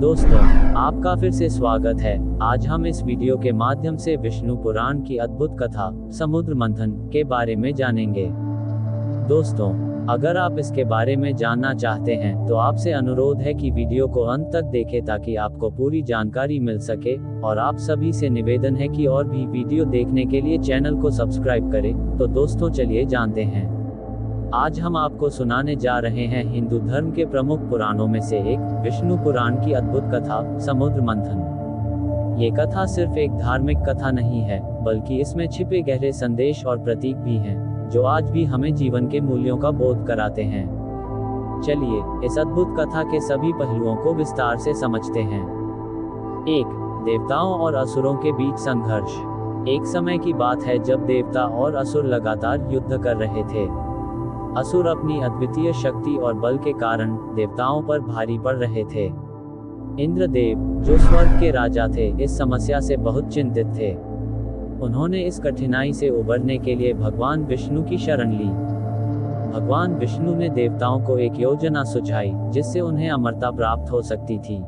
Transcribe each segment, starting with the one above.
दोस्तों, आपका फिर से स्वागत है। आज हम इस वीडियो के माध्यम से विष्णु पुराण की अद्भुत कथा समुद्र मंथन के बारे में जानेंगे। दोस्तों, अगर आप इसके बारे में जानना चाहते हैं तो आपसे अनुरोध है कि वीडियो को अंत तक देखें ताकि आपको पूरी जानकारी मिल सके, और आप सभी से निवेदन है कि और भी वीडियो देखने के लिए चैनल को सब्सक्राइब करें। तो दोस्तों, चलिए जानते हैं। आज हम आपको सुनाने जा रहे हैं हिंदू धर्म के प्रमुख पुराणों में से एक विष्णु पुराण की अद्भुत कथा समुद्र मंथन। ये कथा सिर्फ एक धार्मिक कथा नहीं है, बल्कि इसमें छिपे गहरे संदेश और प्रतीक भी हैं, जो आज भी हमें जीवन के मूल्यों का बोध कराते हैं। चलिए इस अद्भुत कथा के सभी पहलुओं को विस्तार से समझते हैं। 1. देवताओं और असुरों के बीच संघर्ष। एक समय की बात है जब देवता और असुर लगातार युद्ध कर रहे थे। असुर अपनी अद्वितीय शक्ति और बल के कारण देवताओं पर भारी पड़ रहे थे। इंद्रदेव, जो स्वर्ग के राजा थे, इस समस्या से बहुत चिंतित थे। उन्होंने इस कठिनाई से उबरने के लिए भगवान विष्णु की शरण ली। भगवान विष्णु ने देवताओं को एक योजना सुझाई जिससे उन्हें अमरता प्राप्त हो सकती थी।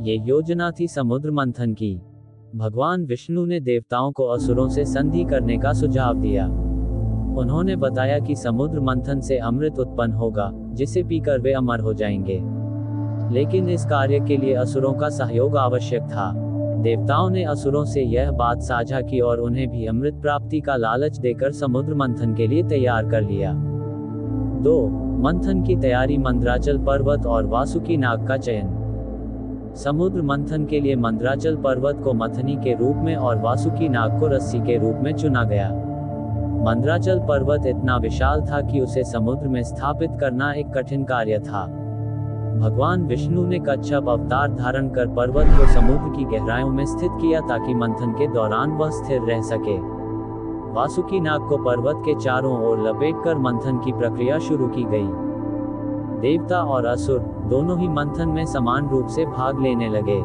ये योजना थी समुद्र मंथन की। भगवान विष्णु ने देवताओं को असुरों से संधि करने का सुझाव दिया। उन्होंने बताया कि समुद्र मंथन से अमृत उत्पन्न होगा, जिसे पीकर वे अमर हो जाएंगे। लेकिन इस कार्य के लिए असुरों का सहयोग आवश्यक था। देवताओं ने असुरों से यह बात साझा की और उन्हें भी अमृत प्राप्ति का लालच देकर समुद्र मंथन के लिए तैयार कर लिया। 2. मंथन की तैयारी। मंदराचल पर्वत और वासुकी नाग का चयन। समुद्र मंथन के लिए मंदराचल पर्वत को मथनी के रूप में और वासुकी नाग को रस्सी के रूप में चुना गया। मंदराचल पर्वत इतना विशाल था कि उसे समुद्र में स्थापित करना एक कठिन कार्य था। भगवान विष्णु ने कच्छप अवतार धारण कर पर्वत को समुद्र की गहराइयों में स्थित किया ताकि मंथन के दौरान वह स्थिर रह सके। वासुकी नाग को पर्वत के चारों ओर लपेटकर मंथन की प्रक्रिया शुरू की गई। देवता और असुर दोनों ही मंथन में समान रूप से भाग लेने लगे।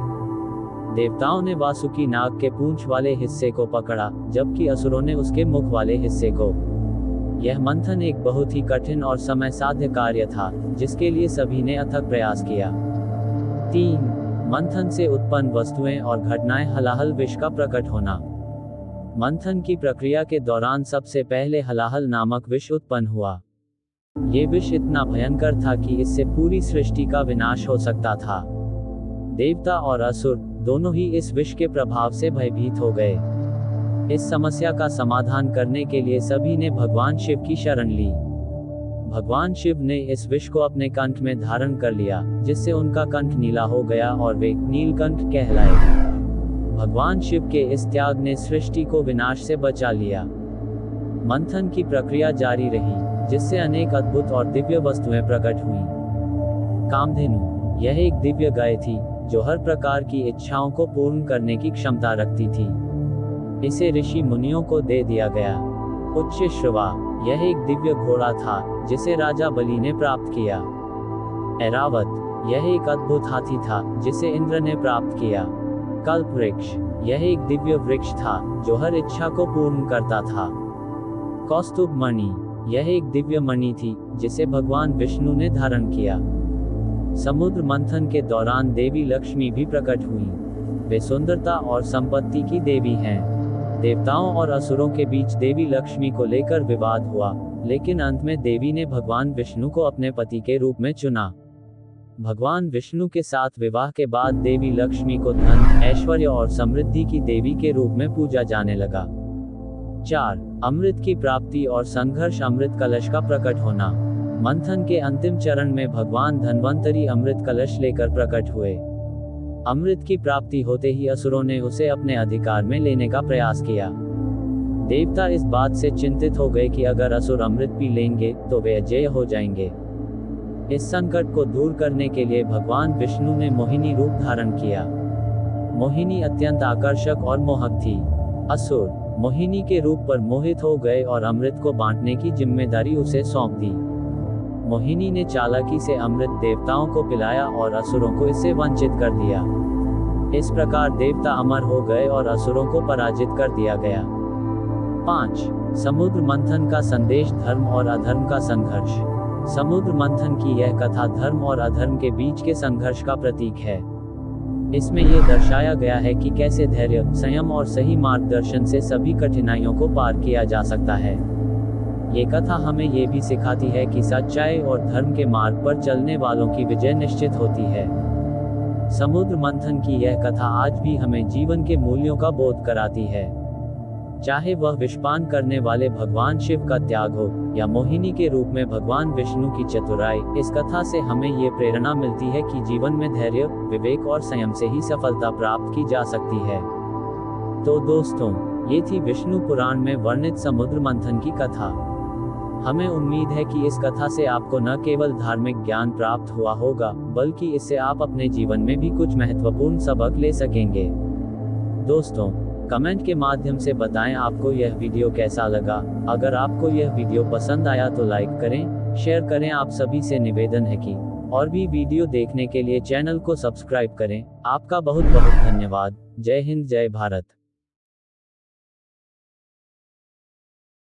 देवताओं ने वासुकी नाग के पूंछ वाले हिस्से को पकड़ा, जबकि असुरों ने उसके मुख वाले हिस्से को। यह मंथन एक बहुत ही कठिन और समय साध्य कार्य था, जिसके लिए सभी ने अथक प्रयास किया। 3. मंथन से उत्पन्न वस्तुएं और घटनाएं। हलाहल विष का प्रकट होना। मंथन की प्रक्रिया के दौरान सबसे पहले हलाहल नामक विष उत्पन्न हुआ। ये विष इतना भयंकर था कि इससे पूरी सृष्टि का विनाश हो सकता था। देवता और असुर दोनों ही इस विष के प्रभाव से भयभीत हो गए। इस समस्या का समाधान करने के लिए सभी ने भगवान शिव की शरण ली। भगवान शिव ने इस विष को अपने कंठ में धारण कर लिया, जिससे उनका कंठ नीला हो गया और वे नीलकंठ कहलाए। भगवान शिव के इस त्याग ने सृष्टि को विनाश से बचा लिया। मंथन की प्रक्रिया जारी रही, जिससे अनेक अद्भुत और दिव्य वस्तुएं प्रकट हुई। कामधेनु, यह एक दिव्य गाय थी जो हर प्रकार की इच्छाओं को पूर्ण करने की क्षमता रखती थी। इसे ऋषि मुनियों को दे दिया गया। उच्चश्रवा, यह एक दिव्य घोड़ा था जिसे राजा बलि ने प्राप्त किया। ऐरावत, यह एक अद्भुत हाथी था जिसे इंद्र ने प्राप्त किया। कल्पवृक्ष, यह एक दिव्य वृक्ष था जो हर इच्छा को पूर्ण करता था। कौस्तुभ मणि, यह एक दिव्य मणि थी जिसे भगवान विष्णु ने धारण किया। समुद्र मंथन के दौरान देवी लक्ष्मी भी प्रकट हुई। वे सुंदरता और संपत्ति की देवी हैं। देवताओं और असुरों के बीच देवी लक्ष्मी को लेकर विवाद हुआ, लेकिन अंत में देवी ने भगवान विष्णु को अपने पति के रूप में चुना। भगवान विष्णु के साथ विवाह के बाद देवी लक्ष्मी को धन, ऐश्वर्य और समृद्धि की देवी के रूप में पूजा जाने लगा। 4. अमृत की प्राप्ति और संघर्ष। अमृत कलश का प्रकट होना। मंथन के अंतिम चरण में भगवान धन्वंतरी अमृत कलश लेकर प्रकट हुए। अमृत की प्राप्ति होते ही असुरों ने उसे अपने अधिकार में लेने का प्रयास किया। देवता इस बात से चिंतित हो गए कि अगर असुर अमृत पी लेंगे तो वे अजेय हो जाएंगे। इस संकट को दूर करने के लिए भगवान विष्णु ने मोहिनी रूप धारण किया। मोहिनी अत्यंत आकर्षक और मोहक थी। असुर मोहिनी के रूप पर मोहित हो गए और अमृत को बांटने की जिम्मेदारी उसे सौंप दी। मोहिनी ने चालाकी से अमृत देवताओं को पिलाया और असुरों को इससे वंचित कर दिया। इस प्रकार देवता अमर हो गए और असुरों को पराजित कर दिया गया। 5. समुद्र मंथन का संदेश। धर्म और अधर्म का संघर्ष। समुद्र मंथन की यह कथा धर्म और अधर्म के बीच के संघर्ष का प्रतीक है। इसमें ये दर्शाया गया है कि कैसे धैर्य, संयम और सही मार्गदर्शन से सभी कठिनाइयों को पार किया जा सकता है। ये कथा हमें ये भी सिखाती है कि सच्चाई और धर्म के मार्ग पर चलने वालों की विजय निश्चित होती है। समुद्र मंथन की यह कथा आज भी हमें जीवन के मूल्यों का बोध कराती है। चाहे वह विषपान करने वाले भगवान शिव का त्याग हो या मोहिनी के रूप में भगवान विष्णु की चतुराई, इस कथा से हमें ये प्रेरणा मिलती है कि जीवन में धैर्य, विवेक और संयम से ही सफलता प्राप्त की जा सकती है। तो दोस्तों, ये थी विष्णु पुराण में वर्णित समुद्र मंथन की कथा। हमें उम्मीद है कि इस कथा से आपको न केवल धार्मिक ज्ञान प्राप्त हुआ होगा, बल्कि इससे आप अपने जीवन में भी कुछ महत्वपूर्ण सबक ले सकेंगे। दोस्तों, कमेंट के माध्यम से बताएं आपको यह वीडियो कैसा लगा। अगर आपको यह वीडियो पसंद आया तो लाइक करें, शेयर करें। आप सभी से निवेदन है कि और भी वीडियो देखने के लिए चैनल को सब्सक्राइब करें। आपका बहुत बहुत धन्यवाद। जय हिंद, जय भारत।